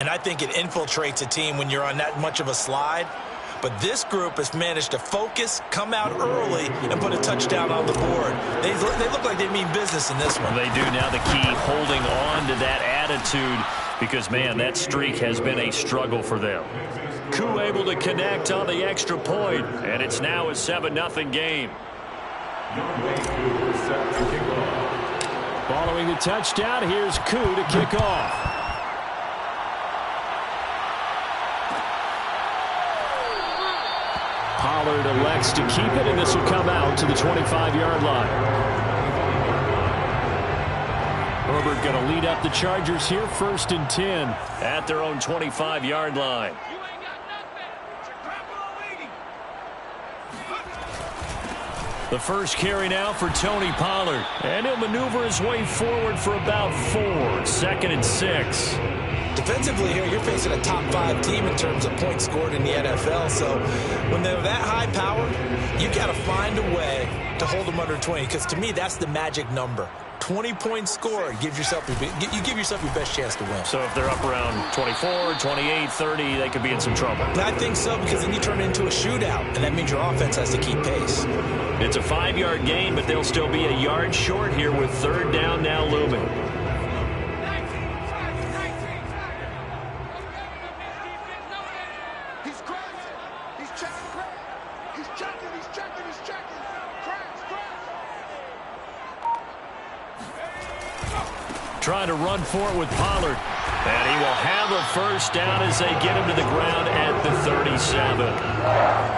And I think it infiltrates a team when you're on that much of a slide. But this group has managed to focus, come out early, and put a touchdown on the board. They look like they mean business in this one. They do. Now the key, holding on to that attitude, because, man, that streak has been a struggle for them. Koo able to connect on the extra point, and it's now a 7-0 game. Following the touchdown, here's Koo to kick off. Pollard elects to keep it, and this will come out to the 25-yard line. Herbert going to lead up the Chargers here, 1st and 10 at their own 25-yard line. The first carry now for Tony Pollard, and he'll maneuver his way forward for about 4, 2nd and 6. Defensively here, you're facing a top 5 team in terms of points scored in the NFL. So when they're that high powered, you got to find a way to hold them under 20. Because to me, that's the magic number. 20 points scored, you give yourself your best chance to win. So if they're up around 24, 28, 30, they could be in some trouble. I think so, because then you turn it into a shootout, and that means your offense has to keep pace. It's a 5-yard gain, but they'll still be a yard short here with 3rd down now looming. Trying to run for it with Pollard. And he will have a 1st down as they get him to the ground at the 37.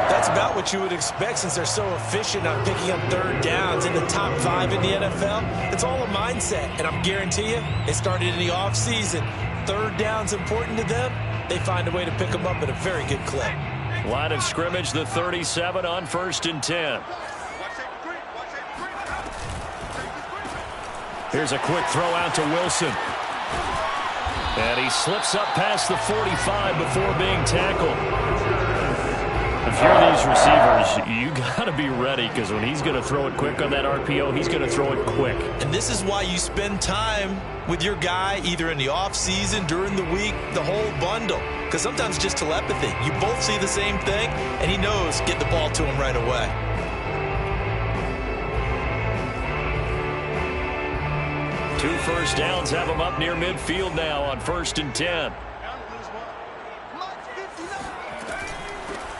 That's about what you would expect since they're so efficient on picking up 3rd downs in the top 5 in the NFL. It's all a mindset, and I guarantee you, it started in the offseason. 3rd down's important to them. They find a way to pick them up at a very good clip. Line of scrimmage, the 37 on 1st and 10. Here's a quick throw out to Wilson. And he slips up past the 45 before being tackled. If you're these receivers, you got to be ready, because when he's going to throw it quick on that RPO, he's going to throw it quick. And this is why you spend time with your guy either in the offseason, during the week, the whole bundle. Because sometimes it's just telepathy. You both see the same thing, and he knows get the ball to him right away. 2 first downs have him up near midfield now on 1st and 10.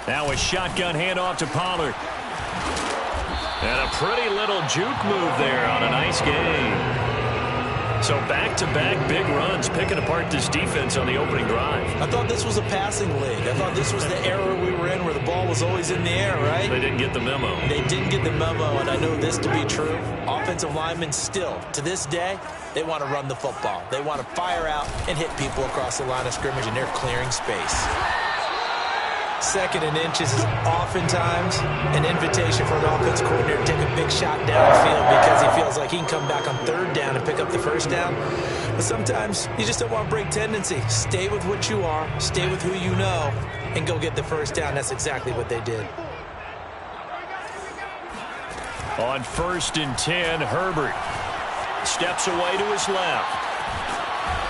Now a shotgun handoff to Pollard. And a pretty little juke move there on a nice game. So back-to-back big runs, picking apart this defense on the opening drive. I thought this was a passing league. I thought this was the era we were in where the ball was always in the air, right? They didn't get the memo. They didn't get the memo, and I know this to be true. Offensive linemen still, to this day, they want to run the football. They want to fire out and hit people across the line of scrimmage, and they're clearing space. 2nd and inches is oftentimes an invitation for an offense coordinator to take a big shot downfield because he feels like he can come back on 3rd down and pick up the 1st down. But sometimes you just don't want to break tendency. Stay with what you are, stay with who you know, and go get the 1st down. That's exactly what they did. On 1st and 10, Herbert steps away to his left.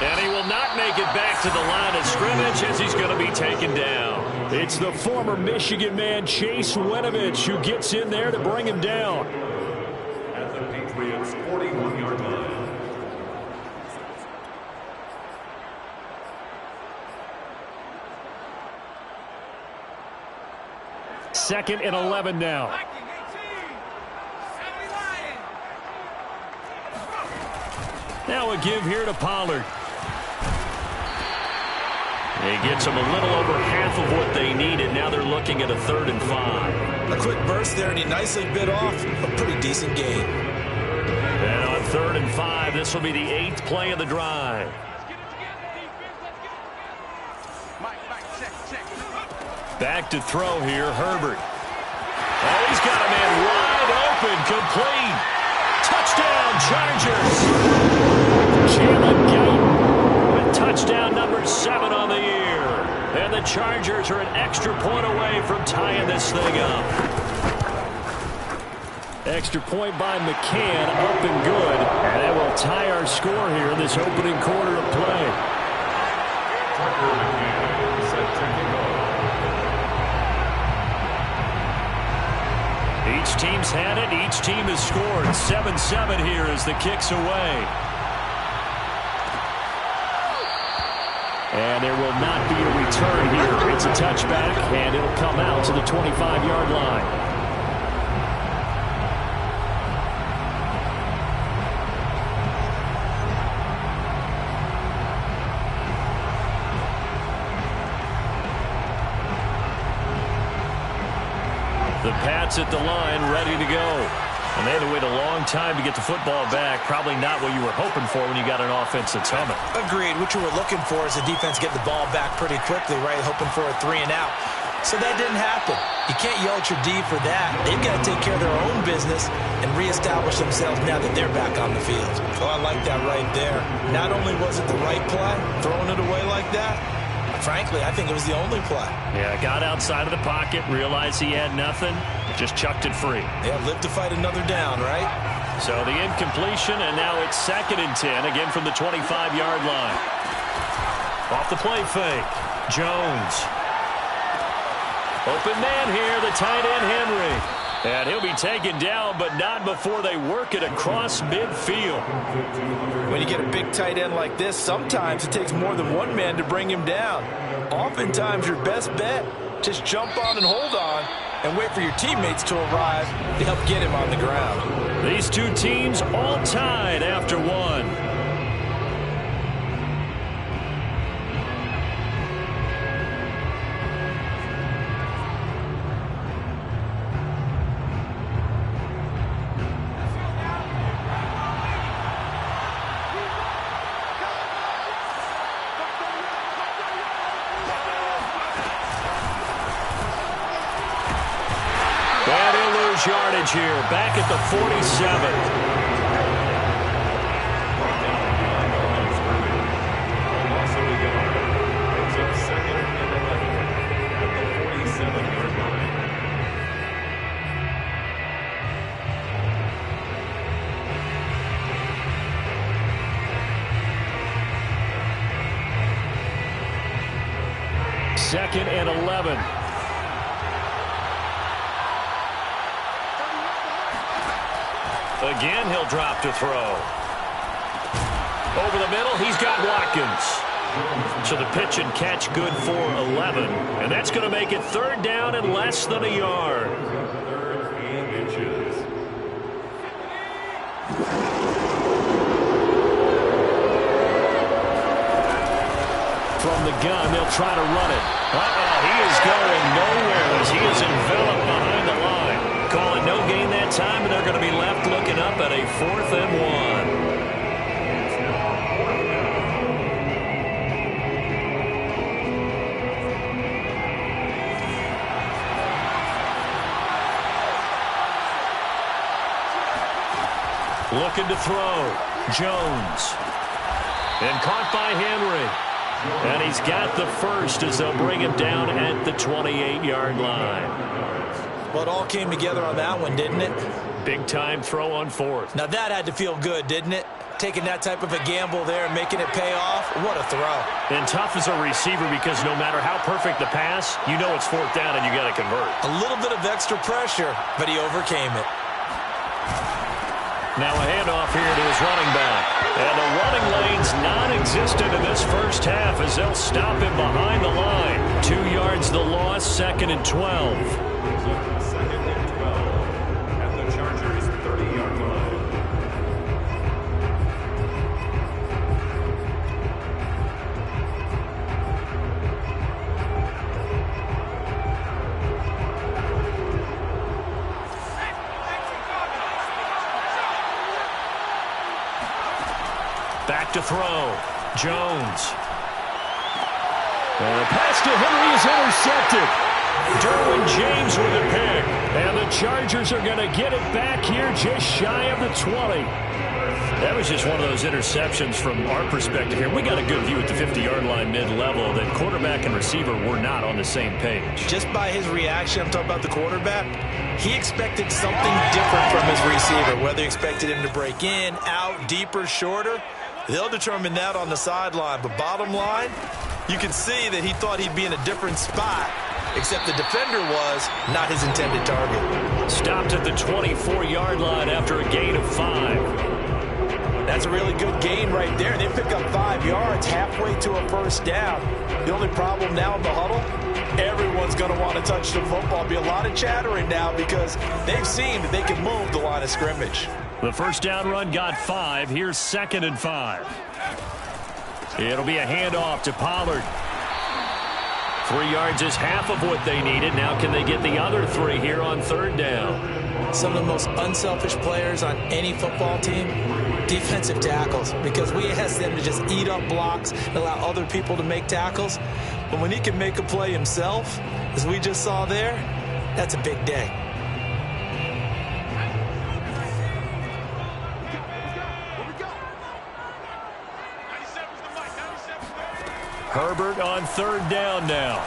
And he will not make it back to the line of scrimmage as he's going to be taken down. It's the former Michigan man, Chase Winovich, who gets in there to bring him down. At the Patriots' 41-yard line. Second and 11 now. Now a give here to Pollard. He gets them a little over half of what they needed. Now they're looking at a 3rd and 5. A quick burst there, and he nicely bit off a pretty decent gain. And on 3rd and 5, this will be the 8th play of the drive. Back to throw here, Herbert. Oh, he's got a man wide open, complete. Touchdown, Chargers. Jalen Guyton with touchdown number 7 on the year. And the Chargers are an extra point away from tying this thing up. Extra point by McCann, up and good. And that will tie our score here in this opening quarter of play. Each team's had it. Each team has scored. 7-7 here as the kick's away. And there will not be a return here. It's a touchback, and it'll come out to the 25-yard line. The Pats at the line, ready to go. And they had to wait a long time to get the football back. Probably not what you were hoping for when you got an offense that's humming. Agreed. What you were looking for is the defense get the ball back pretty quickly, right? Hoping for a 3 and out. So that didn't happen. You can't yell at your D for that. They've got to take care of their own business and reestablish themselves now that they're back on the field. So I like that right there. Not only was it the right play, throwing it away like that, frankly, I think it was the only play. Yeah, got outside of the pocket, realized he had nothing, just chucked it free. Yeah, live to fight another down, right? So the incompletion, and now it's 2nd and 10, again from the 25-yard line. Off the play fake, Jones. Open man here, the tight end Henry. And he'll be taken down, but not before they work it across midfield. When you get a big tight end like this, sometimes it takes more than one man to bring him down. Oftentimes, your best bet, just jump on and hold on and wait for your teammates to arrive to help get him on the ground. These two teams all tied after one. Yardage here, back at the 47. Second and 11. Again, he'll drop to throw. Over the middle, he's got Watkins. So the pitch and catch good for 11. And that's going to make it 3rd down and less than a yard. From the gun, they'll try to run it. He is going nowhere as he is enveloped behind the line. Calling no gain that time, and they're going to be left looking up at a 4th and 1. Looking to throw. Jones. And caught by Henry. And he's got the first as they'll bring him down at the 28-yard line. Well, it all came together on that one, didn't it? Big-time throw on 4th. Now that had to feel good, didn't it? Taking that type of a gamble there and making it pay off. What a throw. And tough as a receiver because no matter how perfect the pass, you know it's 4th down and you got to convert. A little bit of extra pressure, but he overcame it. Now a handoff here to his running back. And the running lane's non-existent in this first half as they'll stop him behind the line. 2 yards the loss, 2nd and 12. Back to throw. Jones. And the pass to Henry is intercepted. Derwin James with a pick. And the Chargers are going to get it back here just shy of the 20. That was just one of those interceptions from our perspective here. We got a good view at the 50-yard line mid-level that quarterback and receiver were not on the same page. Just by his reaction, I'm talking about the quarterback, he expected something different from his receiver, whether he expected him to break in, out, deeper, shorter. They'll determine that on the sideline. But bottom line, You can see that he thought he'd be in a different spot, except the defender was not his intended target. Stopped at the 24-yard line after a gain of 5. That's a really good gain right there. They pick up 5 yards halfway to a first down. The only problem now in the huddle, everyone's going to want to touch the football. Be a lot of chattering now because they've seen that they can move the line of scrimmage. The first down run got 5. Here's 2nd and 5. It'll be a handoff to Pollard. 3 yards is half of what they needed. Now can they get the other 3 here on 3rd down? Some of the most unselfish players on any football team, defensive tackles, because we ask them to just eat up blocks and allow other people to make tackles. But when he can make a play himself, as we just saw there, that's a big day. Herbert on 3rd down now.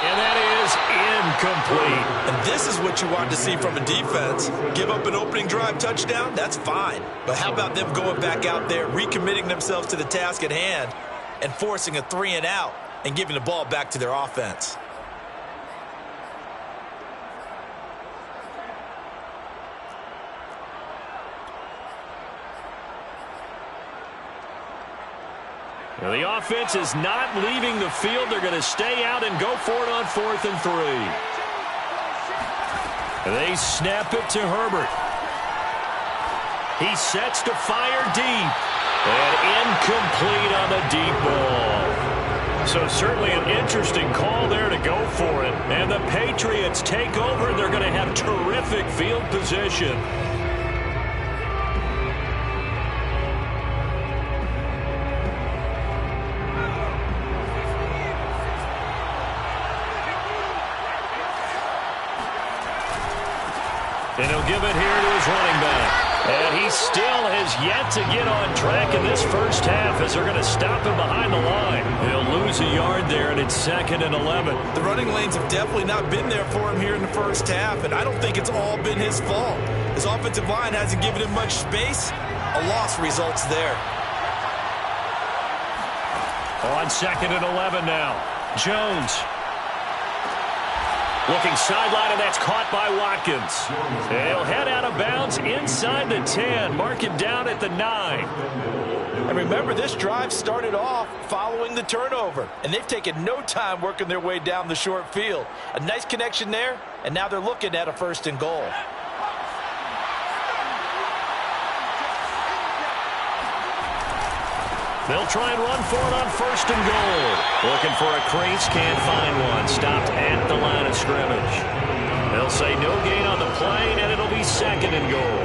And that is incomplete. And this is what you want to see from a defense. Give up an opening drive touchdown, that's fine. But how about them going back out there, recommitting themselves to the task at hand, and forcing a 3-and-out and giving the ball back to their offense? Well, the offense is not leaving the field. They're going to stay out and go for it on 4th and 3. They snap it to Herbert. He sets to fire deep. And incomplete on the deep ball. So certainly an interesting call there to go for it. And the Patriots take over. They're going to have terrific field position. And he'll give it here to his running back. And he still has yet to get on track in this first half as they're going to stop him behind the line. He'll lose a yard there, and it's 2nd and 11. The running lanes have definitely not been there for him here in the first half, and I don't think it's all been his fault. His offensive line hasn't given him much space. A loss results there. On 2nd and 11 now. Jones. Looking sideline, and that's caught by Watkins. They'll head out of bounds inside the 10. Mark it down at the 9. And remember, this drive started off following the turnover. And they've taken no time working their way down the short field. A nice connection there, and now they're looking at a 1st and goal. They'll try and run for it on 1st and goal. Looking for a crease, can't find one. Stopped at the line of scrimmage. They'll say no gain on the play, and it'll be 2nd and goal.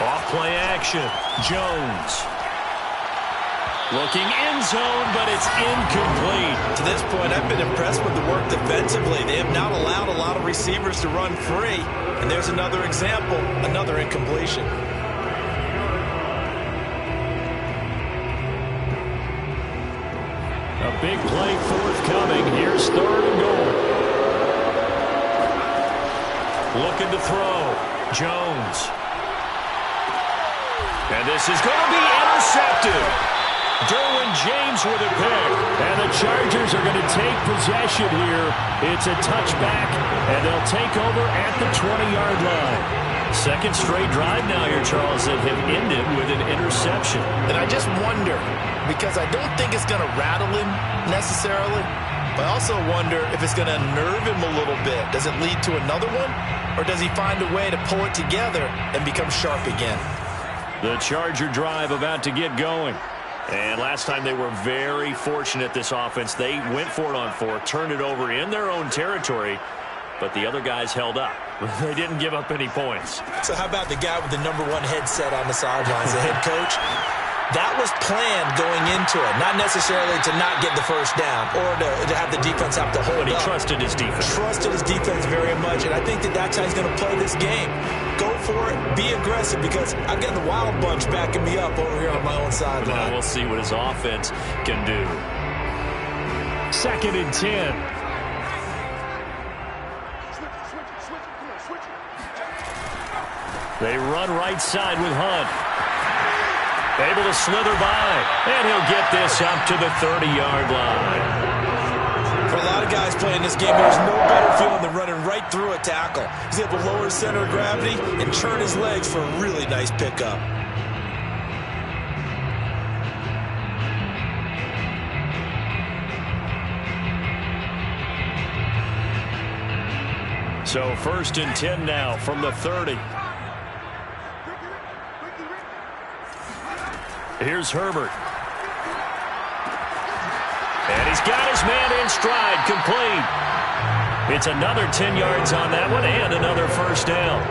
Off play action. Jones. Looking end zone, but it's incomplete. To this point, I've been impressed with the work defensively. They have not allowed a lot of receivers to run free. And there's another example, another incompletion. A big play forthcoming. Here's 3rd and goal. Looking to throw. Jones. And this is going to be intercepted. Derwin James with a pick. And the Chargers are going to take possession here. It's a touchback, and they'll take over at the 20-yard line. 2nd straight drive now here, Charles, that have ended with an interception. And I just wonder, because I don't think it's going to rattle him necessarily, but I also wonder if it's going to unnerve him a little bit. Does it lead to another one, or does he find a way to pull it together and become sharp again? The Charger drive about to get going. And last time they were very fortunate, this offense. They went for it on 4, turned it over in their own territory, but the other guys held up. They didn't give up any points. So how about the guy with the #1 headset on the sidelines, the head coach? That was planned going into it, not necessarily to not get the first down or to have the defense have to hold up. But he trusted his defense. Trusted his defense very much, and I think that that's how he's going to play this game. Go for it, be aggressive, because I've got the Wild Bunch backing me up over here on my own sideline. Now we'll see what his offense can do. 2nd and 10. They run right side with Hunt. Able to slither by, and he'll get this up to the 30-yard line. For a lot of guys playing this game, there's no better feeling than running right through a tackle. He's able to lower his center of gravity and churn his legs for a really nice pickup. So 1st and 10 now from the 30. Here's Herbert. And he's got his man in stride, complete. It's another 10 yards on that one and another first down.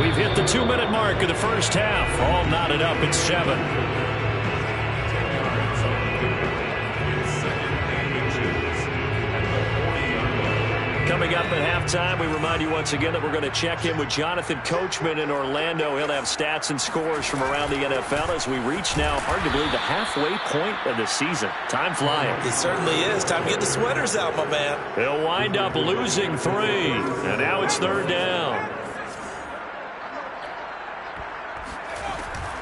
We've hit the 2-minute mark of the first half. All knotted up at 7. Coming up at halftime, we remind you once again that we're going to check in with Jonathan Coachman in Orlando. He'll have stats and scores from around the NFL as we reach now, hard to believe, the halfway point of the season. Time flying. It certainly is. Time to get the sweaters out, my man. They'll wind up losing 3, and now it's 3rd down.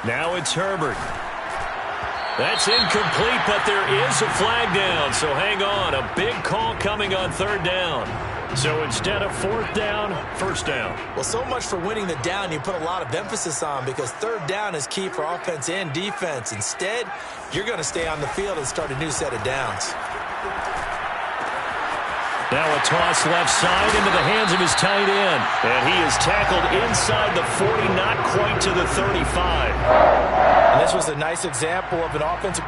Now it's Herbert. That's incomplete, but there is a flag down, so hang on. A big call coming on 3rd down. So instead of 4th down, 1st down. Well, so much for winning the down you put a lot of emphasis on, because 3rd down is key for offense and defense. Instead, you're going to stay on the field and start a new set of downs. Now a toss left side into the hands of his tight end. And he is tackled inside the 40, not quite to the 35. And this was a nice example of an offensive...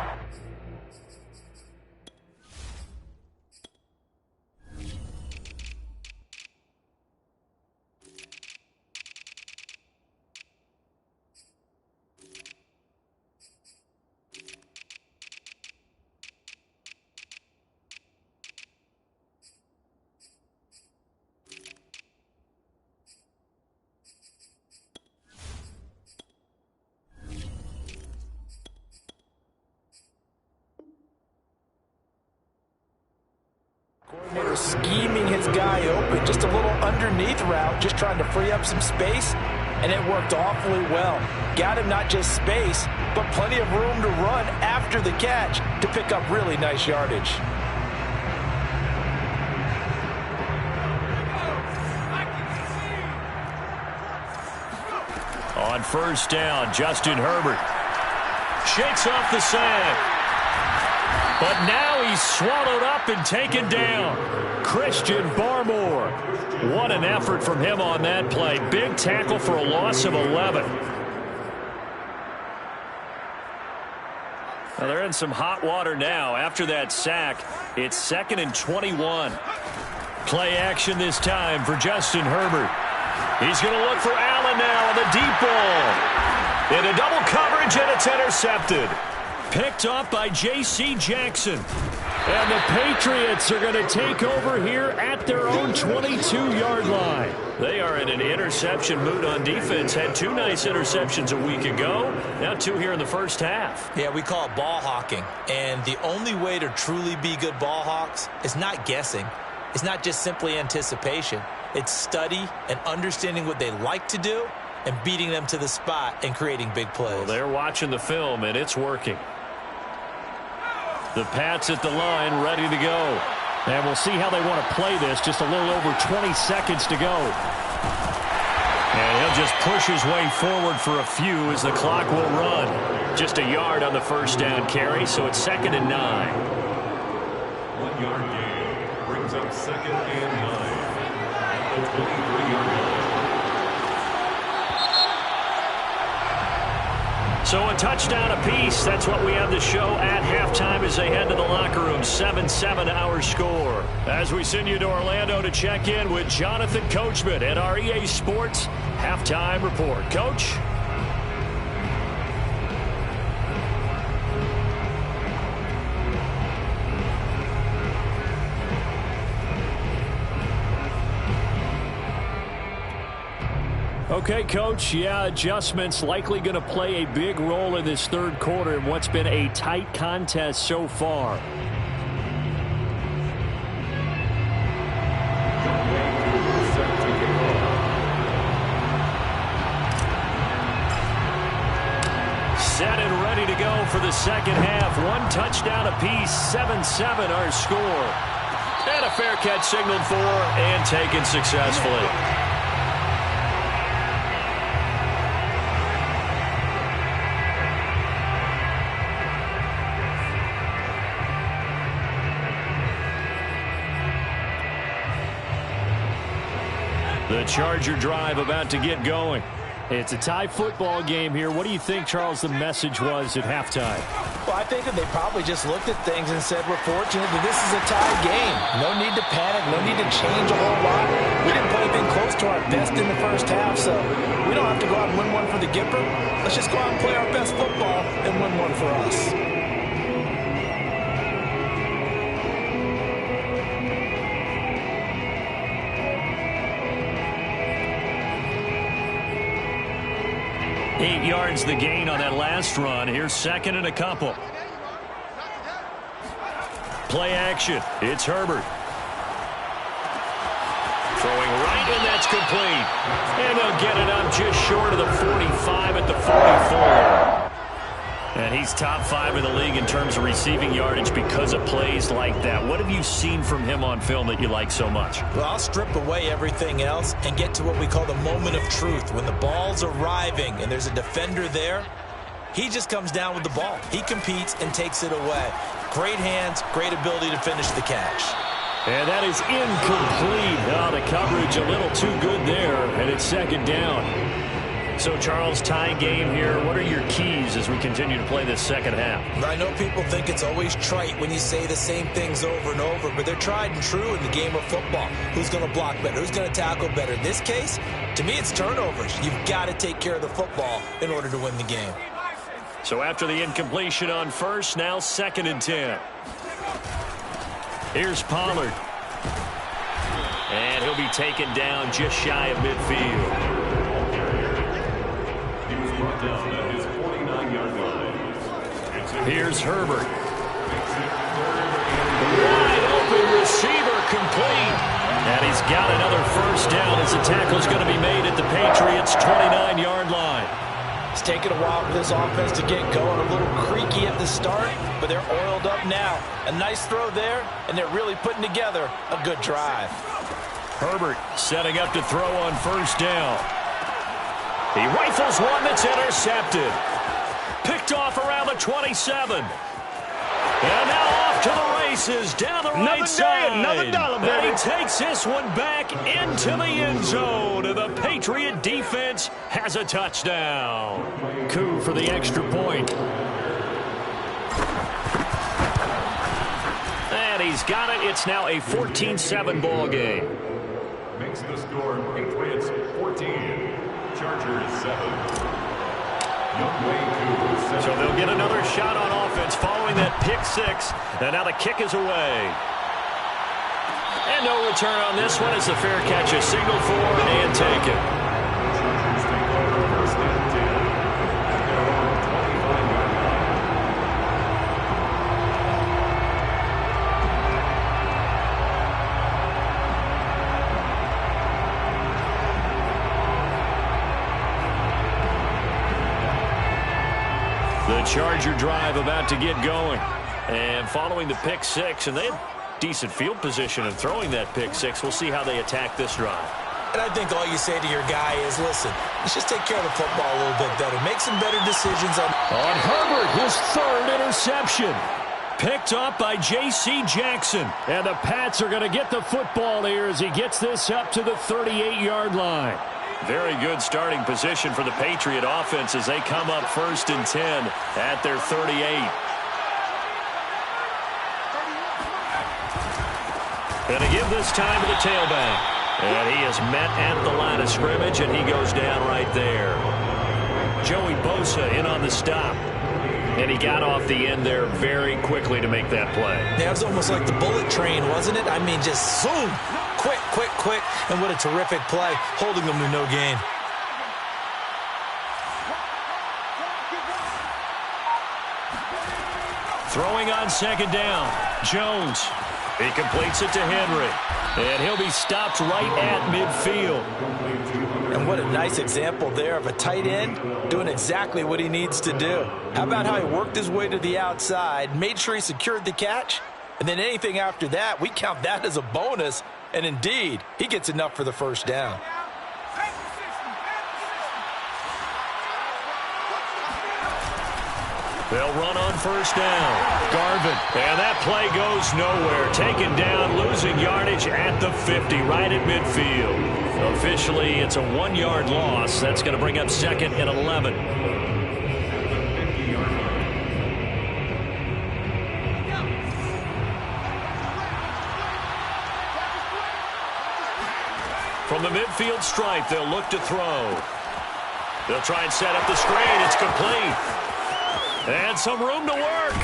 coordinator scheming his guy open, just a little underneath route, just trying to free up some space, and it worked awfully well. Got him not just space, but plenty of room to run after the catch to pick up really nice yardage. On 1st down, Justin Herbert shakes off the sack. But now he's swallowed up and taken down. Christian Barmore. What an effort from him on that play. Big tackle for a loss of 11. Well, they're in some hot water now. After that sack, it's 2nd and 21. Play action this time for Justin Herbert. He's going to look for Allen now on the deep ball. Into double coverage, and it's intercepted. Picked off by J.C. Jackson. And the Patriots are going to take over here at their own 22-yard line. They are in an interception mood on defense. Had 2 nice interceptions a week ago. Now 2 here in the first half. Yeah, we call it ball hawking. And the only way to truly be good ball hawks is not guessing. It's not just simply anticipation. It's study and understanding what they like to do and beating them to the spot and creating big plays. Well, they're watching the film, and it's working. The Pats at the line, ready to go. And we'll see how they want to play this. Just a little over 20 seconds to go. And he'll just push his way forward for a few as the clock will run. Just a yard on the first down carry, so it's 2nd and 9. 1 yard gain brings up 2nd and 9. The 23-yard line. So a touchdown apiece. That's what we have the show at halftime as they head to the locker room. 7-7 our score. As we send you to Orlando to check in with Jonathan Coachman at our EA Sports Halftime Report. Coach? Okay, Coach, yeah, adjustments likely going to play a big role in this third quarter in what's been a tight contest so far. the second half. One touchdown apiece, 7-7 our score. And a fair catch signaled for and taken successfully. The Charger drive about to get going. It's a tie football game here. What do you think, Charles, the message was at halftime? Well, I think that they probably just looked at things and said, we're fortunate that this is a tie game. No need to panic. No need to change a whole lot. We didn't play anything close to our best in the first half, so we don't have to go out and win one for the Gipper. Let's just go out and play our best football and win one for us. Eight yards the gain on that last run. Here's second and a couple. Play action. It's Herbert. Throwing right, and that's complete. And they'll get it up just short of the 45 at the 44. And he's top 5 in the league in terms of receiving yardage because of plays like that. What have you seen from him on film that you like so much? Well, I'll strip away everything else and get to what we call the moment of truth. When the ball's arriving and there's a defender there, he just comes down with the ball. He competes and takes it away. Great hands, great ability to finish the catch. And that is incomplete. Oh, the coverage a little too good there, and it's second down. So, Charles, tie game here. What are your keys as we continue to play this second half? I know people think it's always trite when you say the same things over and over, but they're tried and true in the game of football. Who's going to block better? Who's going to tackle better? In this case, to me, it's turnovers. You've got to take care of the football in order to win the game. So after the incompletion on first, now 2nd and 10. Here's Pollard. And he'll be taken down just shy of midfield. Down at his 49-yard line. Here's Herbert. Wide open receiver complete. And he's got another first down as the tackle's going to be made at the Patriots' 29-yard line. It's taken a while for this offense to get going. A little creaky at the start, but they're oiled up now. A nice throw there, and they're really putting together a good drive. Herbert setting up to throw on first down. He rifles one that's intercepted. Picked off around the 27. And now off to the races down the right side. Another dollar, baby. And he takes this one back into the end zone. And the Patriot defense has a touchdown. Coup for the extra point. And he's got it. It's now a 14-7 ball game. Makes the score Patriots 14. Chargers 7. So they'll get another shot on offense following that pick six. And now the kick is away. And no return on this one as the fair catch is signaled for and taken. Chargers take over first and 10. Their own 25-yard line. The Charger drive about to get going. And following the pick six, and they have decent field position in throwing that pick six. We'll see how they attack this drive. And I think all you say to your guy is, listen, let's just take care of the football a little bit better. Make some better decisions on Herbert, his 3rd interception. Picked up by J.C. Jackson. And the Pats are going to get the football here as he gets this up to the 38-yard line. Very good starting position for the Patriot offense as they come up 1st and 10 at their 38. Going to give this time to the tailback. And he is met at the line of scrimmage, and he goes down right there. Joey Bosa in on the stop. And he got off the end there very quickly to make that play. Yeah, it was almost like the bullet train, wasn't it? I mean, just zoom. Quick, quick, quick. And what a terrific play, holding them to no gain. Throwing on 2nd down. Jones. He completes it to Henry. And he'll be stopped right at midfield. And what a nice example there of a tight end doing exactly what he needs to do. How about how he worked his way to the outside, made sure he secured the catch, and then anything after that, we count that as a bonus. And indeed, he gets enough for the first down. They'll run on first down. Garvin. And that play goes nowhere. Taken down, losing yardage at the 50, right at midfield. Officially, it's a 1-yard loss. That's going to bring up 2nd and 11. From the midfield stripe, they'll look to throw. They'll try and set up the screen. It's complete. And some room to work.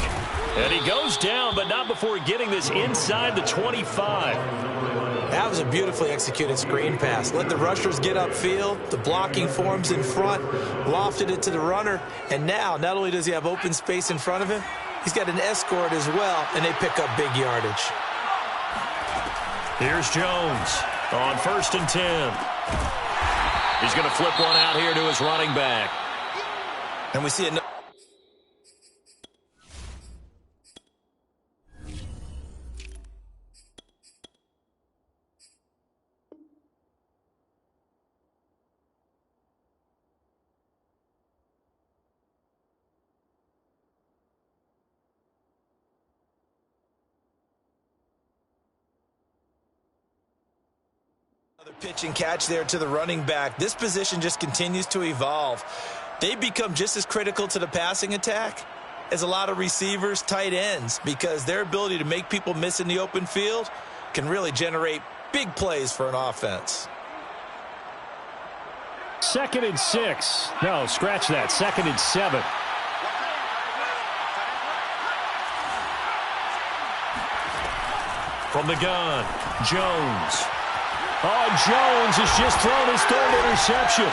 And he goes down, but not before getting this inside the 25. That was a beautifully executed screen pass. Let the rushers get upfield. The blocking forms in front. Lofted it to the runner. And now, not only does he have open space in front of him, he's got an escort as well, and they pick up big yardage. Here's Jones on 1st and 10. He's going to flip one out here to his running back. And we see another. Pitch and catch there to the running back. This position just continues to evolve. They become just as critical to the passing attack as a lot of receivers, tight ends, because their ability to make people miss in the open field can really generate big plays for an offense. 2nd and 6. No, scratch that. 2nd and 7. From the gun, Jones. Oh, Jones has just thrown his 3rd interception.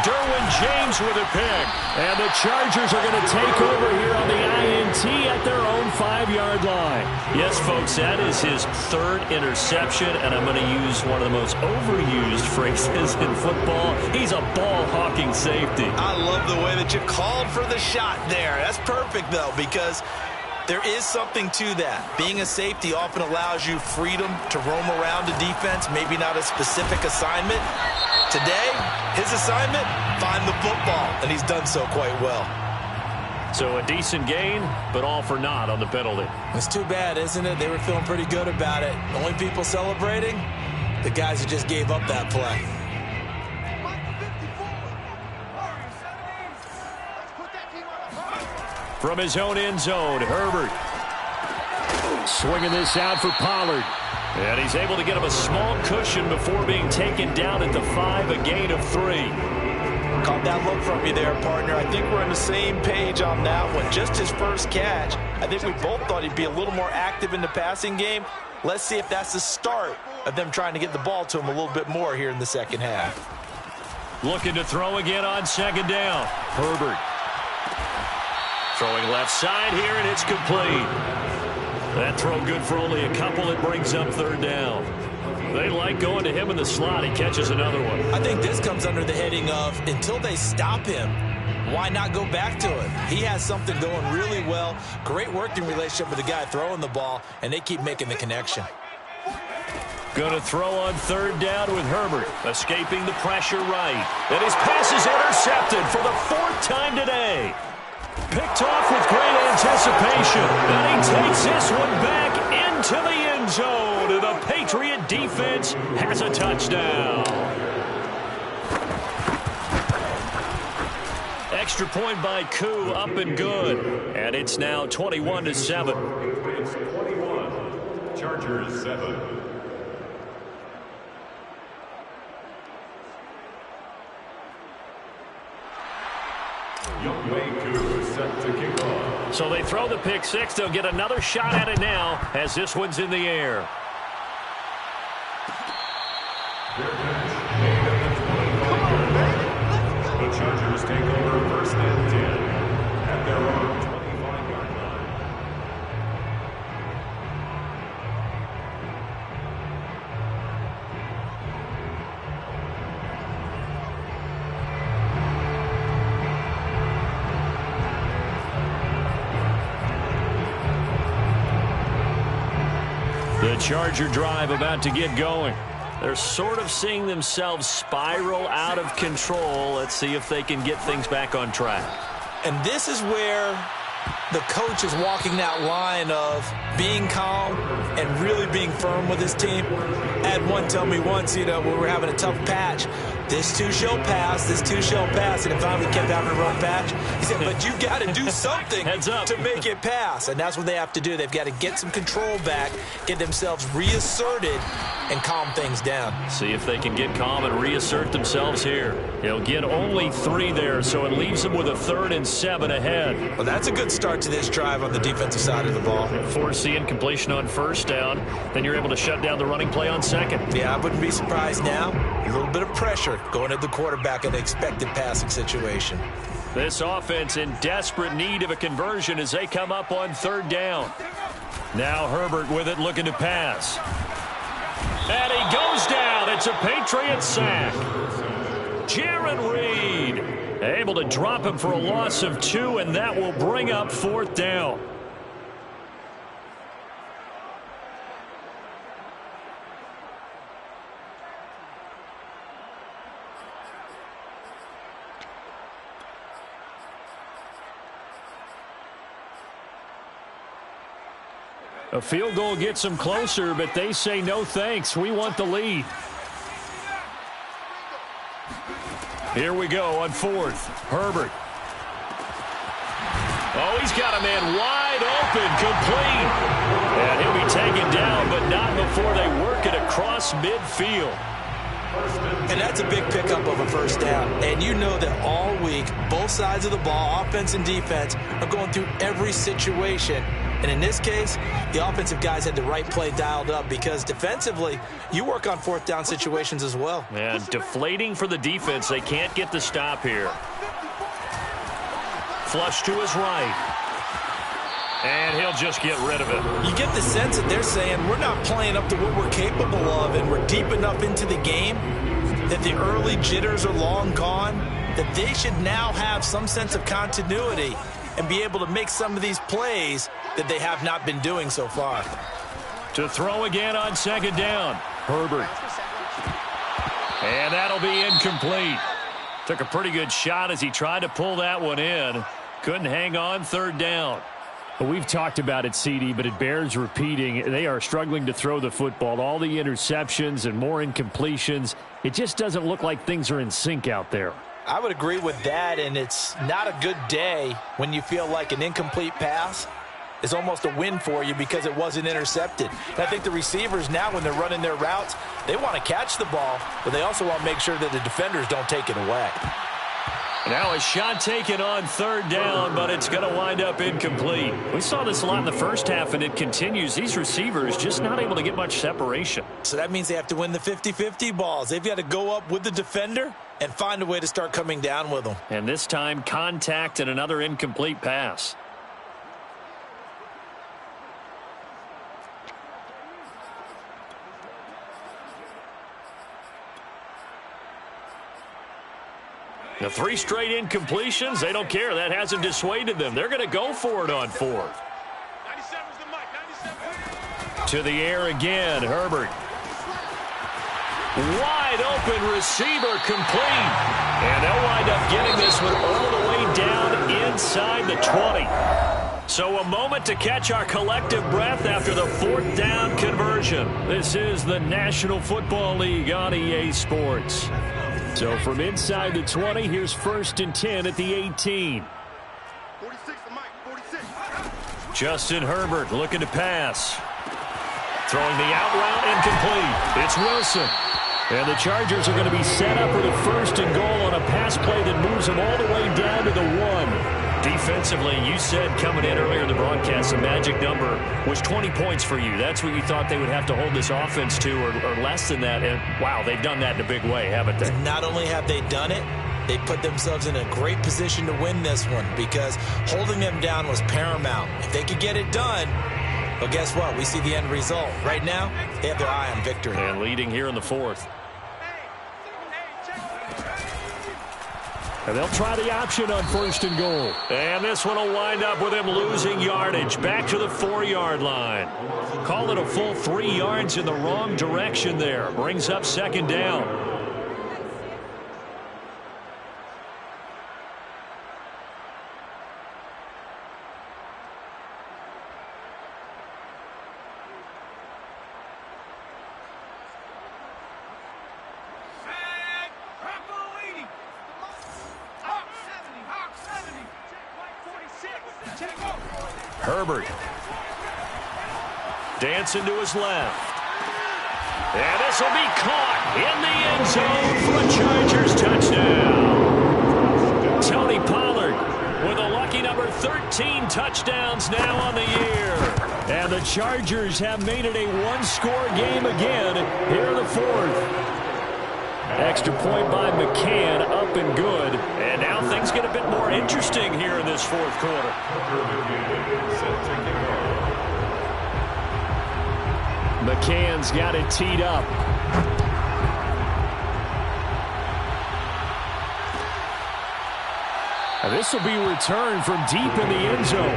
Derwin James with a pick. And the Chargers are going to take over here on the INT at their own 5-yard line. Yes, folks, that is his 3rd interception, and I'm going to use one of the most overused phrases in football. He's a ball-hawking safety. I love the way that you called for the shot there. That's perfect, though, because there is something to that. Being a safety often allows you freedom to roam around a defense, maybe not a specific assignment. Today, his assignment, find the football, and he's done so quite well. So a decent gain, but all for naught on the penalty. It's too bad, isn't it? They were feeling pretty good about it. The only people celebrating, the guys who just gave up that play. From his own end zone, Herbert. Swinging this out for Pollard. And he's able to get him a small cushion before being taken down at the 5, a gain of 3. Caught that look from you there, partner. I think we're on the same page on that one. Just his first catch. I think we both thought he'd be a little more active in the passing game. Let's see if that's the start of them trying to get the ball to him a little bit more here in the second half. Looking to throw again on 2nd down. Herbert. Throwing left side here, and it's complete. That throw good for only a couple. It brings up 3rd down. They like going to him in the slot. He catches another one. I think this comes under the heading of, until they stop him, why not go back to it? He has something going really well. Great working relationship with the guy throwing the ball, and they keep making the connection. Going to throw on 3rd down with Herbert. Escaping the pressure right. And his pass is intercepted for the 4th time today. Picked off with great anticipation. And he takes this one back into the end zone. And the Patriot defense has a touchdown. Extra point by Koo, up and good. And it's now 21-7. Patriots 21, Chargers 7. Set to kick off. So they throw the pick 6. They'll get another shot at it now as this one's in the air. Their catch made at the 25-yard line. The Chargers take over 1st and 10 at their own 25-yard line. Charger drive about to get going. They're sort of seeing themselves spiral out of control. Let's see if they can get things back on track. And this is where the coach is walking that line of being calm and really being firm with his team. I had one tell me once, when we were having a tough patch, this too shall pass, this too shall pass. And it finally kept having a rough patch. He said, but you got to do something to make it pass. And that's what they have to do. They've got to get some control back, get themselves reasserted, and calm things down. See if they can get calm and reassert themselves here. He'll get only 3 there, so it leaves them with a 3rd and 7 ahead. Well, that's a good start to this drive on the defensive side of the ball. Force the incompletion on 1st down. Then you're able to shut down the running play on 2nd. Yeah, I wouldn't be surprised now. A little bit of pressure going at the quarterback in an expected passing situation. This offense in desperate need of a conversion as they come up on 3rd down. Now Herbert with it, looking to pass. And he goes down. It's a Patriot sack. Jarran Reed able to drop him for a loss of 2, and that will bring up 4th down. A field goal gets them closer, but they say no thanks. We want the lead. Here we go on 4th. Herbert. Oh, he's got a man wide open, complete. And he'll be taken down, but not before they work it across midfield. And that's a big pickup of a 1st down. And you know that all week, both sides of the ball, offense and defense, are going through every situation. And in this case, the offensive guys had the right play dialed up because defensively, you work on 4th down situations as well. And deflating for the defense. They can't get the stop here. Flush to his right. And he'll just get rid of it. You get the sense that they're saying we're not playing up to what we're capable of, and we're deep enough into the game that the early jitters are long gone, that they should now have some sense of continuity and be able to make some of these plays that they have not been doing so far. To throw again on 2nd down. Herbert. And that'll be incomplete. Took a pretty good shot as he tried to pull that one in. Couldn't hang on 3rd down. Well, we've talked about it, CD, but it bears repeating. They are struggling to throw the football. All the interceptions and more incompletions. It just doesn't look like things are in sync out there. I would agree with that, and it's not a good day when you feel like an incomplete pass is almost a win for you because it wasn't intercepted. And I think the receivers now, when they're running their routes, they want to catch the ball, but they also want to make sure that the defenders don't take it away. Now a shot taken on 3rd down, but it's going to wind up incomplete. We saw this a lot in the 1st half, and it continues. These receivers just not able to get much separation. So that means they have to win the 50-50 balls. They've got to go up with the defender and find a way to start coming down with them. And this time, contact and another incomplete pass. The 3 straight incompletions, they don't care. That hasn't dissuaded them. They're going to go for it on 4th. To the air again, Herbert. Wide open receiver, complete. And they'll wind up getting this one all the way down inside the 20. So a moment to catch our collective breath after the 4th down conversion. This is the National Football League on EA Sports. So from inside the 20, here's 1st and 10 at the 18. 46, Mike, 46. Justin Herbert looking to pass. Throwing the out route, incomplete. It's Wilson. And the Chargers are going to be set up for the 1st and goal on a pass play that moves them all the way down to the 1. Defensively, you said coming in earlier in the broadcast, the magic number was 20 points for you. That's what you thought they would have to hold this offense to, or less than that. And, wow, they've done that in a big way, haven't they? Not only have they done it, they put themselves in a great position to win this one because holding them down was paramount. If they could get it done, well, guess what? We see the end result. Right now, they have their eye on victory. And leading here in the 4th. And they'll try the option on 1st and goal. And this one will wind up with him losing yardage back to the 4-yard line. Call it a full 3 yards in the wrong direction there. Brings up 2nd down. Herbert. Dancing to his left. And this will be caught in the end zone for a Chargers touchdown. Tony Pollard with a lucky number 13 touchdowns now on the year. And the Chargers have made it a one-score game again here in the 4th. Extra point by McCann, up and good. And now things get a bit more interesting here in this 4th quarter. McCann's got it teed up. And this will be returned from deep in the end zone.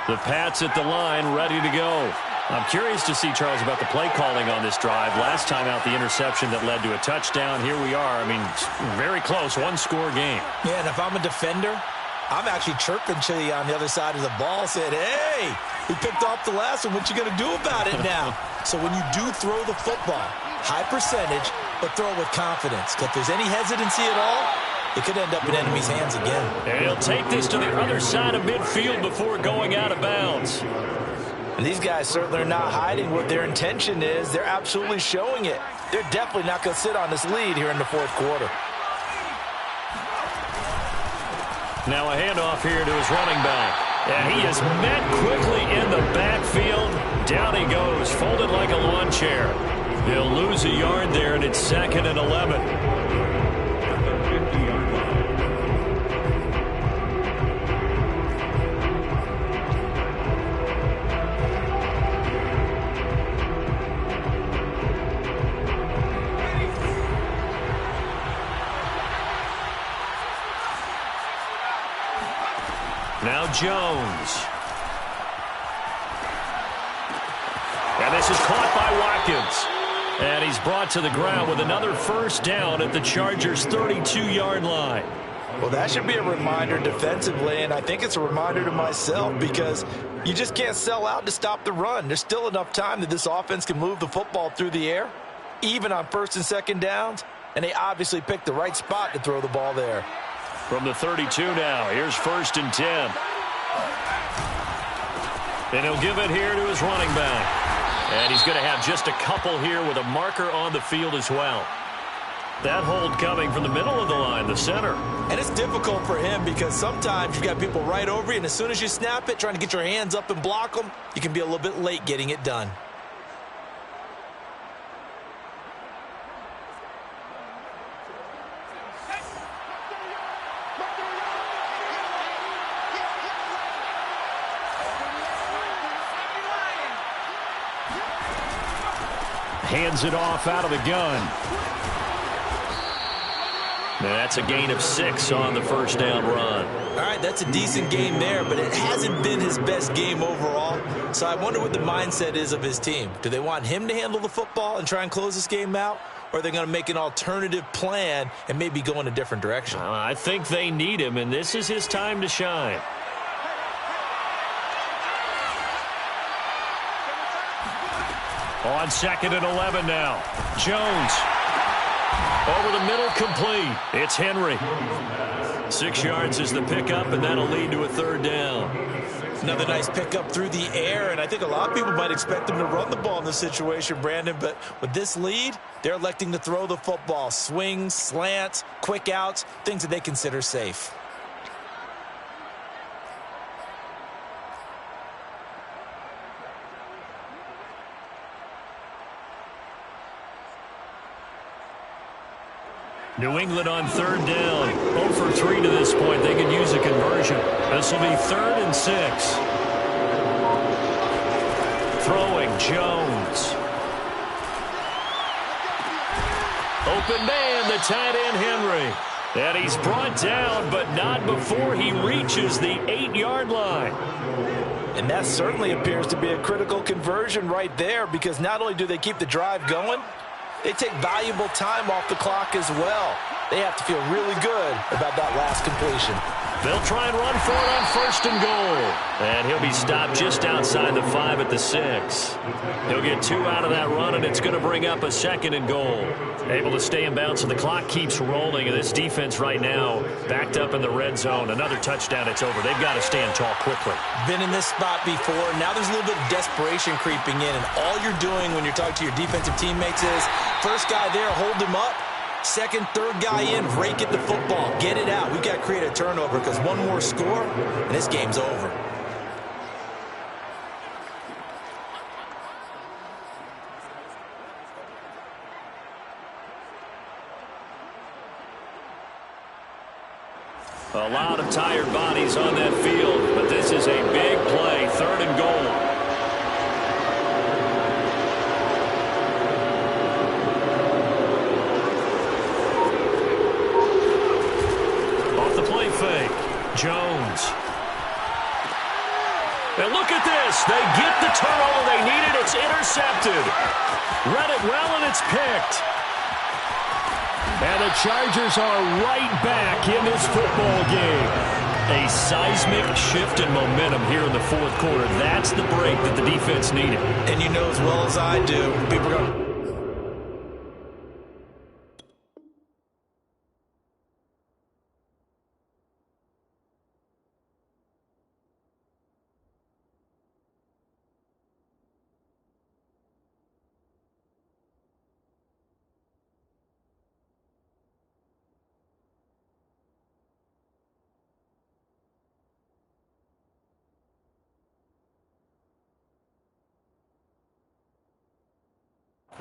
The Pats at the line, ready to go. I'm curious to see, Charles, about the play calling on this drive. Last time out, the interception that led to a touchdown. Here we are. I mean, very close, one-score game. Yeah, and if I'm a defender, I'm actually chirping to you on the other side of the ball, saying, hey, we picked off the last one. What you going to do about it now? So when you do throw the football, high percentage, but throw it with confidence. Because if there's any hesitancy at all, it could end up in enemy's hands again. And he'll take this to the other side of midfield before going out of bounds. And these guys certainly are not hiding what their intention is. They're absolutely showing it. They're definitely not going to sit on this lead here in the 4th quarter. Now a handoff here to his running back. And he is met quickly in the backfield. Down he goes, folded like a lawn chair. He'll lose a yard there, and it's 2nd and 11. Now Jones. And this is caught by Watkins. And he's brought to the ground with another 1st down at the Chargers' 32-yard line. Well, that should be a reminder defensively, and I think it's a reminder to myself because you just can't sell out to stop the run. There's still enough time that this offense can move the football through the air, even on 1st and 2nd downs, and they obviously picked the right spot to throw the ball there. From the 32 now, here's 1st and 10. And he'll give it here to his running back. And he's going to have just a couple here with a marker on the field as well. That hold coming from the middle of the line, the center. And it's difficult for him because sometimes you've got people right over you, and as soon as you snap it, trying to get your hands up and block them, you can be a little bit late getting it done. Hands it off out of the gun. Now that's a gain of 6 on the 1st down run. All right, that's a decent game there, but it hasn't been his best game overall. So I wonder what the mindset is of his team. Do they want him to handle the football and try and close this game out? Or are they going to make an alternative plan and maybe go in a different direction? I think they need him, and this is his time to shine. On 2nd and 11 now. Jones. Over the middle, complete. It's Henry. 6 yards is the pickup, and that'll lead to a 3rd down. Another nice pickup through the air, and I think a lot of people might expect them to run the ball in this situation, Brandon, but with this lead, they're electing to throw the football. Swings, slants, quick outs, things that they consider safe. New England on third down. 0 for 3 to this point. They could use a conversion. This will be 3rd and 6. Throwing Jones. Open man, the tight end Henry. And he's brought down, but not before he reaches the 8-yard line. And that certainly appears to be a critical conversion right there, because not only do they keep the drive going, they take valuable time off the clock as well. They have to feel really good about that last completion. They'll try and run for it on 1st and goal. And he'll be stopped just outside the 5 at the 6. He'll get 2 out of that run, and it's going to bring up a 2nd and goal. Able to stay in bounds, so the clock keeps rolling. And this defense right now backed up in the red zone. Another touchdown, it's over. They've got to stand tall quickly. Been in this spot before. Now there's a little bit of desperation creeping in, and all you're doing when you're talking to your defensive teammates is, first guy there, hold him up. 2nd, 3rd guy in, rake at the football. Get it out. We've got to create a turnover, because one more score, and this game's over. A lot of tired bodies on that field, but this is a big play. 3rd and goal. Fake. Jones. And look at this. They get the turnover they needed. It's intercepted. Read it well, and it's picked. And the Chargers are right back in this football game. A seismic shift in momentum here in the 4th quarter. That's the break that the defense needed. And you know as well as I do, people are going to...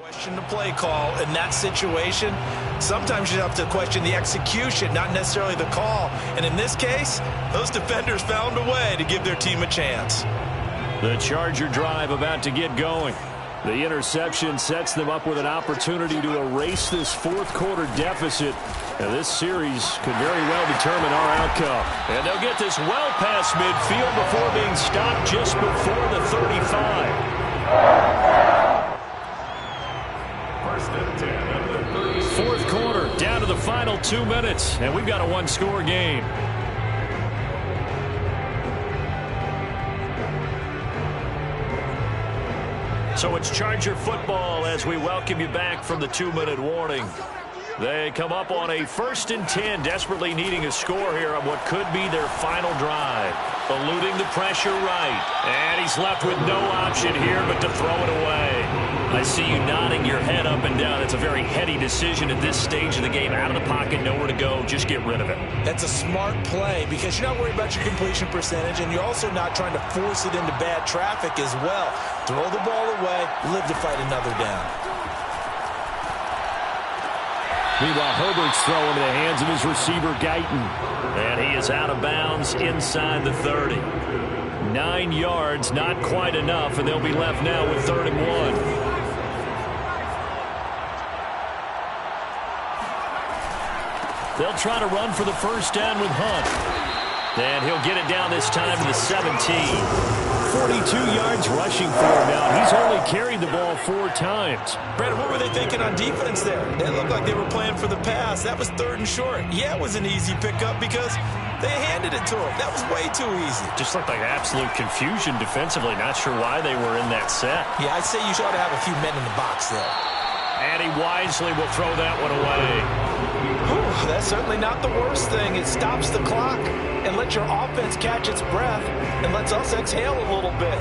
Question the play call in that situation. Sometimes you have to question the execution, not necessarily the call. And in this case, those defenders found a way to give their team a chance. The Charger drive about to get going. The interception sets them up with an opportunity to erase this 4th quarter deficit. And this series could very well determine our outcome. And they'll get this well past midfield before being stopped just before the 35. 4th quarter, down to the final 2 minutes, and we've got a 1-score game. So it's Charger football as we welcome you back from the 2-minute warning. They come up on a 1st and 10, desperately needing a score here on what could be their final drive. Eluding the pressure right, and he's left with no option here but to throw it away. I see you nodding your head up and down. It's a very heady decision at this stage of the game. Out of the pocket, nowhere to go. Just get rid of it. That's a smart play, because you're not worried about your completion percentage, and you're also not trying to force it into bad traffic as well. Throw the ball away, live to fight another down. Meanwhile, Herbert's throw into the hands of his receiver, Guyton. And he is out of bounds inside the 30. 9 yards, not quite enough, and they'll be left now with 3rd and 1. They'll try to run for the 1st down with Hunt. And he'll get it down this time to the 17. 42 yards rushing for him now. He's only carried the ball 4 times. Brandon, what were they thinking on defense there? It looked like they were playing for the pass. That was 3rd and short. Yeah, it was an easy pickup because they handed it to him. That was way too easy. Just looked like absolute confusion defensively. Not sure why they were in that set. Yeah, I'd say you ought to have a few men in the box there. And he wisely will throw that one away. Whew, that's certainly not the worst thing. It stops the clock and lets your offense catch its breath and lets us exhale a little bit.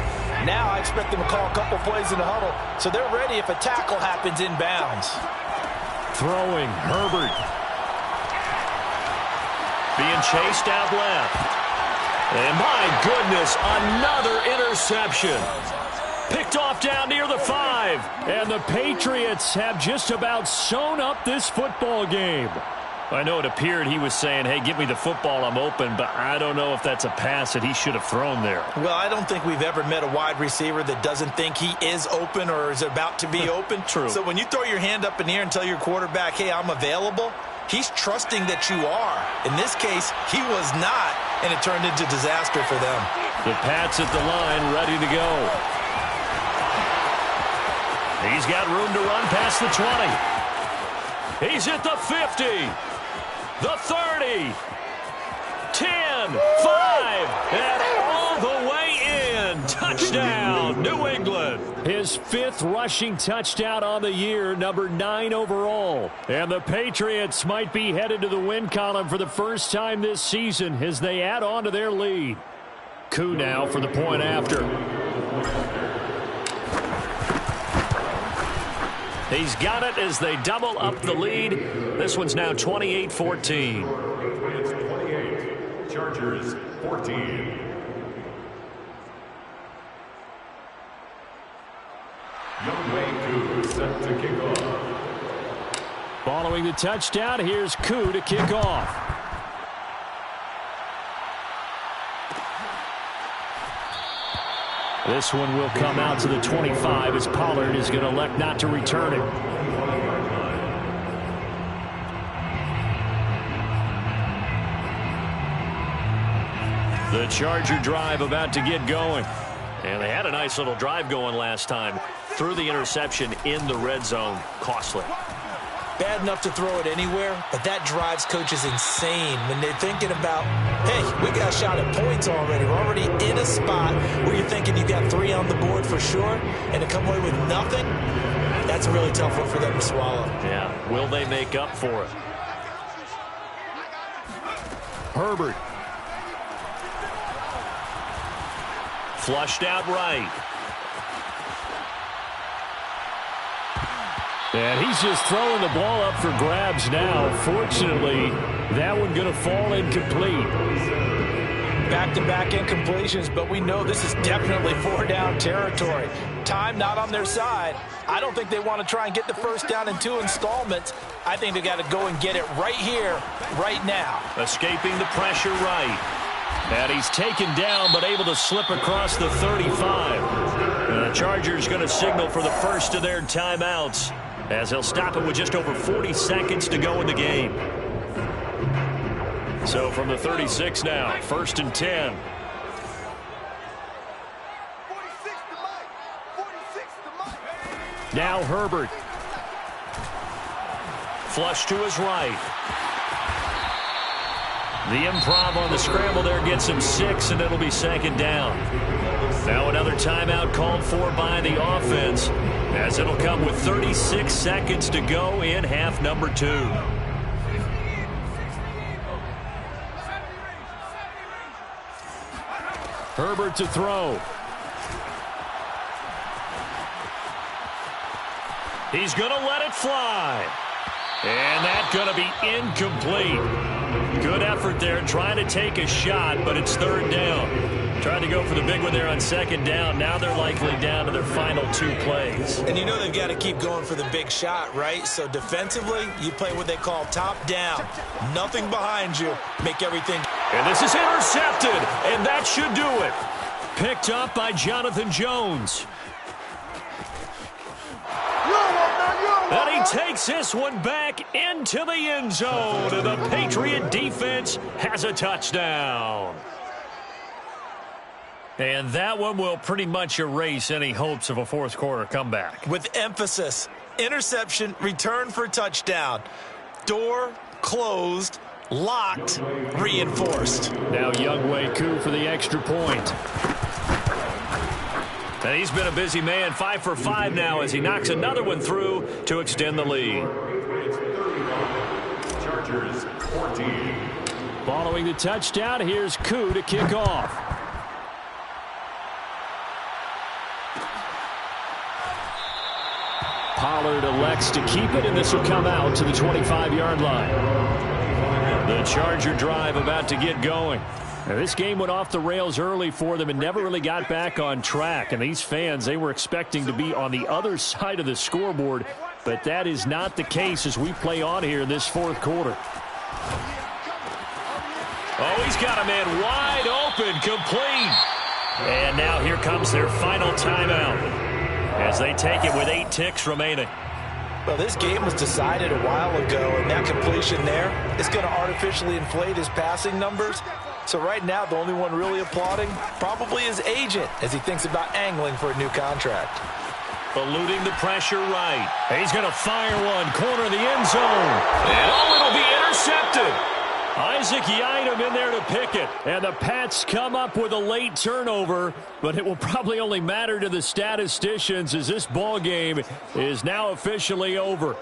Now I expect them to call a couple plays in the huddle, so they're ready if a tackle happens inbounds. Throwing, Herbert. Being chased out left. And my goodness, another interception. Picked off down near the 5. And the Patriots have just about sewn up this football game. I know it appeared he was saying, hey, give me the football, I'm open, but I don't know if that's a pass that he should have thrown there. Well, I don't think we've ever met a wide receiver that doesn't think he is open or is about to be open. True. So when you throw your hand up in the air and tell your quarterback, hey, I'm available, he's trusting that you are. In this case, he was not, and it turned into disaster for them. The Pats at the line, ready to go. He's got room to run past the 20. He's at the 50. The 30, 10, 5, and all the way in. Touchdown, New England. His 5th rushing touchdown on the year, number 9 overall. And the Patriots might be headed to the win column for the first time this season as they add on to their lead. Koo now for the point after. He's got it as they double up the lead. This one's now 28-14. Patriots 28, Chargers 14. Younghoe Koo set to kick off. Following the touchdown, here's Koo to kick off. This one will come out to the 25 as Pollard is going to elect not to return it. The Charger drive about to get going. And they had a nice little drive going last time. Threw the interception in the red zone. Costly. Bad enough to throw it anywhere, but that drives coaches insane when they're thinking about, hey, we got a shot at points already. We're already in a spot where you're thinking you got 3 on the board for sure, and to come away with nothing, that's a really tough one for them to swallow. Yeah, will they make up for it? Herbert. Flushed out right. And he's just throwing the ball up for grabs now. Fortunately, that one going to fall incomplete. Back-to-back incompletions, but we know this is definitely 4-down territory. Time not on their side. I don't think they want to try and get the first down in 2 installments. I think they got to go and get it right here, right now. Escaping the pressure right. And he's taken down, but able to slip across the 35. And the Chargers going to signal for the first of their timeouts, as they'll stop it with just over 40 seconds to go in the game. So from the 36 now, 1st and 10. Now Herbert. Flush to his right. The improv on the scramble there gets him 6, and it'll be 2nd down. Now another timeout called for by the offense, as it'll come with 36 seconds to go in half number 2. Herbert to throw. He's going to let it fly. And that's going to be incomplete. Good effort there trying to take a shot, but it's 3rd down. Trying to go for the big one there on 2nd down. Now they're likely down to their final 2 plays. And you know they've got to keep going for the big shot, right? So defensively, you play what they call top down. Nothing behind you. Make everything. And this is intercepted, and that should do it. Picked up by Jonathan Jones. And he takes this one back into the end zone, and the Patriot defense has a touchdown. And that one will pretty much erase any hopes of a 4th quarter comeback. With emphasis, interception, return for touchdown. Door closed, locked, reinforced. Now Younghoe Koo for the extra point. And he's been a busy man, 5 for 5 now as he knocks another one through to extend the lead. Chargers 14. Following the touchdown, here's Koo to kick off. Pollard elects to keep it, and this will come out to the 25-yard line. The Charger drive about to get going. Now, this game went off the rails early for them and never really got back on track. And these fans, they were expecting to be on the other side of the scoreboard, but that is not the case as we play on here in this 4th quarter. Oh, he's got a man wide open, complete. And now here comes their final timeout as they take it with 8 ticks remaining. Well, this game was decided a while ago, and that completion there is going to artificially inflate his passing numbers. So right now, the only one really applauding probably his agent as he thinks about angling for a new contract. Eluding the pressure right. He's going to fire one, corner of the end zone. And oh, it'll be intercepted. Isaac Yiadom in there to pick it. And the Pats come up with a late turnover, but it will probably only matter to the statisticians as this ball game is now officially over.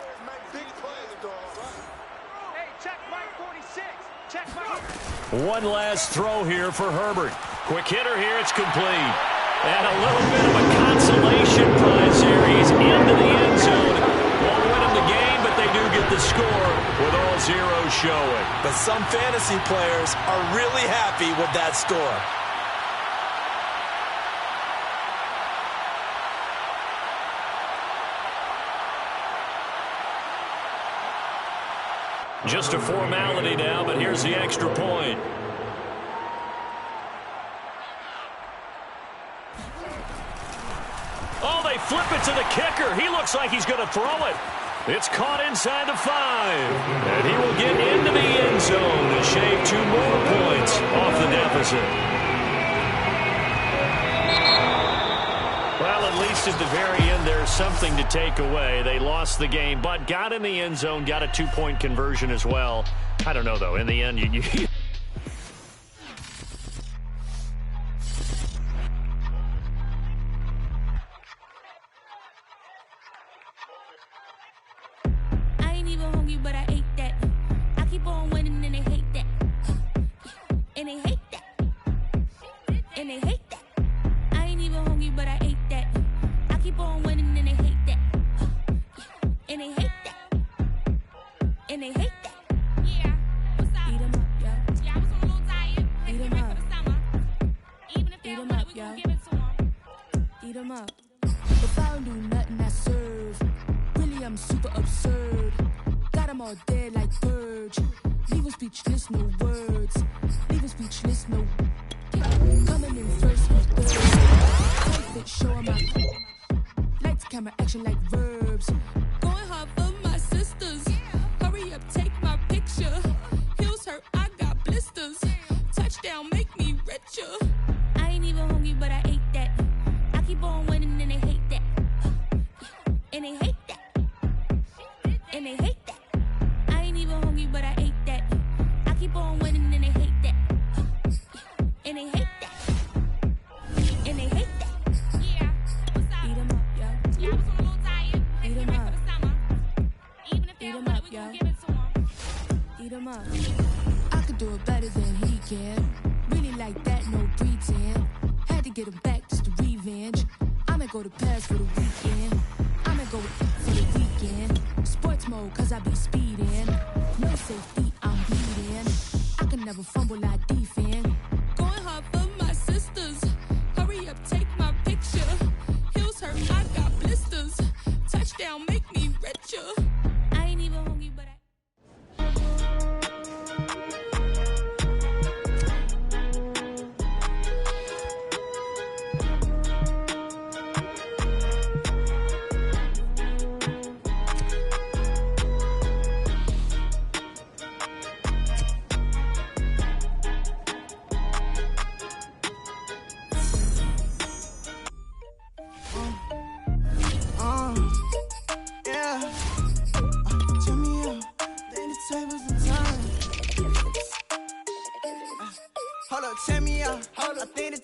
One last throw here for Herbert. Quick hitter here, it's complete. And a little bit of a consolation prize here. He's into the end zone. Won't win him the game, but they do get the score with all zeros showing. But some fantasy players are really happy with that score. Just a formality now, but here's the extra point. Oh, they flip it to the kicker. He looks like he's going to throw it. It's caught inside the 5. And he will get into the end zone to shave 2 more points off the deficit. Well, at least at the very end, there's something to take away. They lost the game, but got in the end zone, got a 2-point conversion as well. I don't know, though. In the end, you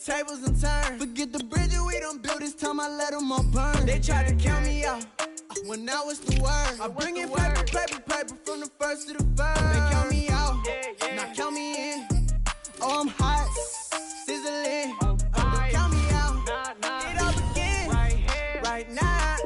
tables and turn. Forget the bridges we done built, this time I let them all burn. They tried to count me out when I was the word. I bring in paper from the first to the third. They count me out, now count me in. Oh, I'm hot, sizzling. Don't count me out, it all begin right now.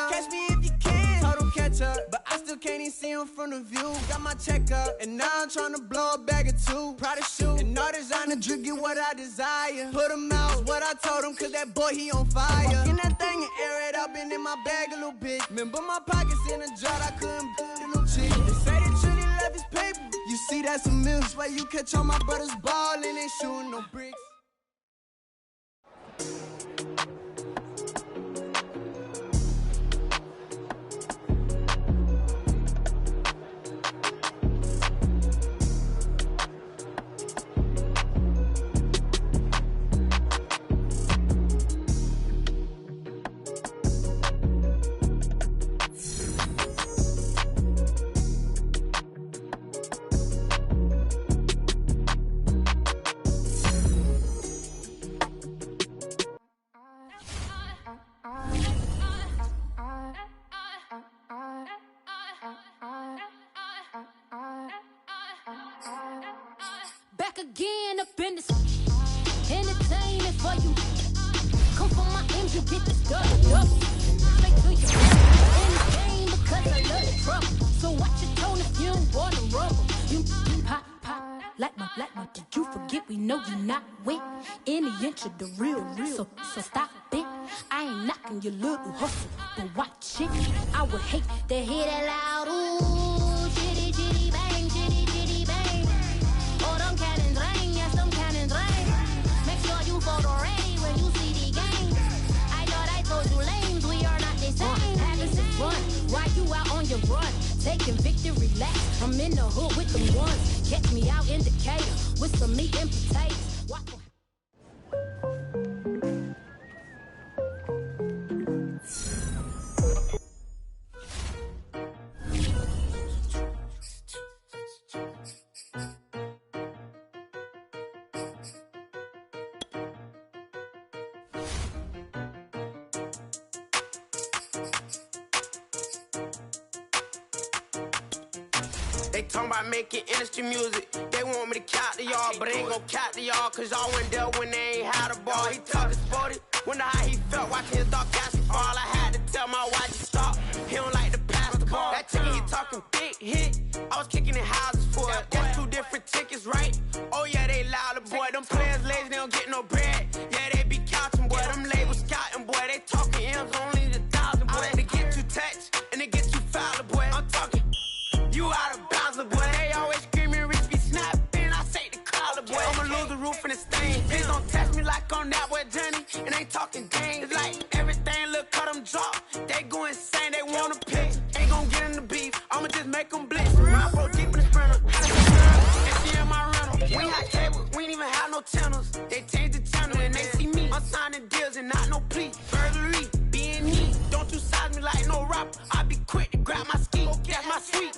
Catch me if you can. Total catch up, but I still can't even see them from the view. Got my check up, and now I'm trying to blow a bag or 2. Proud of shoe, and all designer drip, get what I desire. Put him out, what I told him, cause that boy, he on fire. Walk in that thing and air it out, been in my bag a little bit. Remember my pockets in a jar, I couldn't do no chick. They say that Trinity left his paper, You see that's a mill. Why you catch all my brothers ball and ain't shooting no bricks. Back again up in this entertainment for you. Come from my ends, you get this double. Straight to you. In the game because I love the trouble. So watch your tone if you don't wanna rumble. You pop, like my. Did you forget we know you're not with any inch of the real. So stop it. I ain't knocking your little hustle, but watch it. I would hate to hear that loud ooh, chitty chitty bang, chitty chitty bang. Oh, them cannons ring, yes, them cannons ring. Make sure you photo ready when you see the game. I thought I told you lames, we are not the same. Having some fun, while you out on your run. Taking victory laps, I'm in the hood with them ones. Catch me out in Decatur with some meat and potatoes. They talking about making industry music. They want me to count to y'all, but I ain't gon' count to y'all, cause y'all went there when they ain't had a ball. He talking sporty, wonder how he felt watching his dog Cassie fall. I had to tell my wife to stop. He don't like to pass the ball. That chicken, he talking big hit. I was kicking in houses for it. That's 2 different tickets, right? Oh yeah, they louder, boy. Them players lazy, they don't get no bread. Yeah, they be counting, boy. Them labels scouting, boy. They talking M's only the 1,000, boy. They get you touched and they get you foul, boy. I'm talking. You out of bounds, boy. They always screaming, Rich be snapping. I say the collar, boy. I'ma lose the roof and the stain. Please don't test me like on that boy Johnny. And ain't talking gang. It's like everything look cut them drop. They go insane, they wanna pick. Ain't gon' get in the beef. I'ma just make them blitz. My bro deep in the sprinter. And she in my rental. We ain't had cable, we ain't even have no channels. They changed the channel and they see me. I'm signing deals and not no plea. Burglary, being me. Don't you size me like no rapper. I be quick to grab my ski. That's my sweet.